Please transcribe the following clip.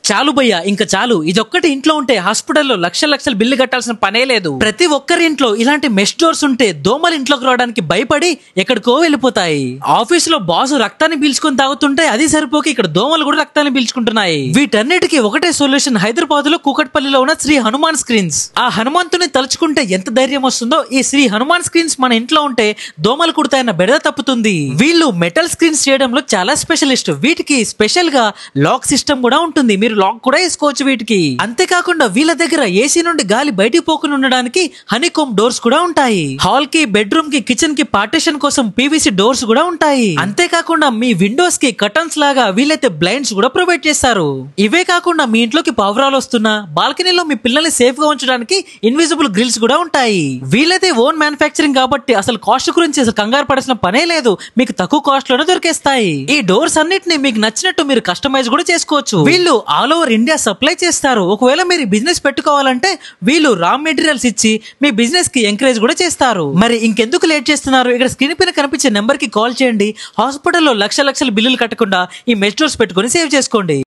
చాలు భయ్యా, ఇంకా చాలు. ఇదొక్కటి ఇంట్లో ఉంటే హాస్పిటల్లో లక్షల లక్షల బిల్లు కట్టాల్సిన పనే లేదు. ప్రతి ఒక్కరి ఇంట్లో ఇలాంటి మెష్ డోర్స్ ఉంటే దోమలు ఇంట్లోకి రావడానికి భయపడి ఎక్కడికో వెళ్ళిపోతాయి. ఆఫీస్ లో బాసు రక్తాన్ని పీల్చుకొని తాగుతుంటే అది సరిపోకి ఇక్కడ దోమలు కూడా రక్తాన్ని పీల్చుకుంటున్నాయి. వీటన్నిటికీ ఒకటే సొల్యూషన్ హైదరాబాద్ లో కూకట్పల్లిలో ఉన్న శ్రీ హనుమాన్ స్క్రీన్స్. ఆ హనుమంతుని తలుచుకుంటే ఎంత ధైర్యం వస్తుందో. ఈ శ్రీ హనుమాన్ స్క్రీన్స్ మన ఇంట్లో ఉంటే దోమలు కుడతాయన్న బెడద తప్పుతుంది. వీళ్ళు మెటల్ స్క్రీన్స్ చేయడంలో చాలా స్పెషలిస్ట్. వీటికి స్పెషల్ గా లాక్ సిస్టమ్ కూడా ఉంటుంది. మీరు లాక్ కూడా వేసుకోవచ్చు వీటికి. అంతేకాకుండా వీళ్ళ దగ్గర ఏసీ నుండి గాలి బయటికి పోకుండా ఉండడానికి హనీకోమ్ డోర్స్ కూడా ఉంటాయి. హాల్ కి, బెడ్రూమ్ కి, కిచెన్ కి పార్టిషన్ కోసం పీవీసీ డోర్స్ కూడా ఉంటాయి. అంతేకాకుండా మీ విండోస్ కి కర్టన్స్ లాగా వీళ్ళైతే బ్లైండ్స్ కూడా ప్రొవైడ్ చేస్తారు. ఇవే కాకుండా మీ ఇంట్లోకి పావురాలు వస్తున్నా బాల్కనీలో మీ పిల్లల్ని సేఫ్ గా ఉంచడానికి ఇన్విజిబుల్ గ్రిల్స్ కూడా ఉంటాయి. వీళ్ళైతే ఓన్ మ్యానుఫ్యాక్చరింగ్ కాబట్టి అసలు కాస్ట్ గురించి అసలు కంగారు పడాల్సిన పనే లేదు. మీకు తక్కువ కాస్ట్ లోనే దొరికేస్తాయి. ఈ డోర్స్ అన్నిటిని మీకు నచ్చినట్టు మీరు కస్టమైజ్ కూడా చేసుకోవచ్చు. వీళ్ళు ఆల్ ఓవర్ ఇండియా సప్లై చేస్తారు. ఒకవేళ మీరు బిజినెస్ పెట్టుకోవాలంటే వీళ్ళు రా మెటీరియల్స్ ఇచ్చి మీ బిజినెస్ కి ఎంకరేజ్ కూడా చేస్తారు. మరి ఇంకెందుకు లేట్ చేస్తున్నారు? ఇక్కడ స్క్రీన్ పైన కనిపించే నెంబర్ కి కాల్ చేయండి. హాస్పిటల్లో లక్షల లక్షల బిల్లులు కట్టకుండా ఈ మెష్ డోర్స్ పెట్టుకుని సేవ్ చేసుకోండి.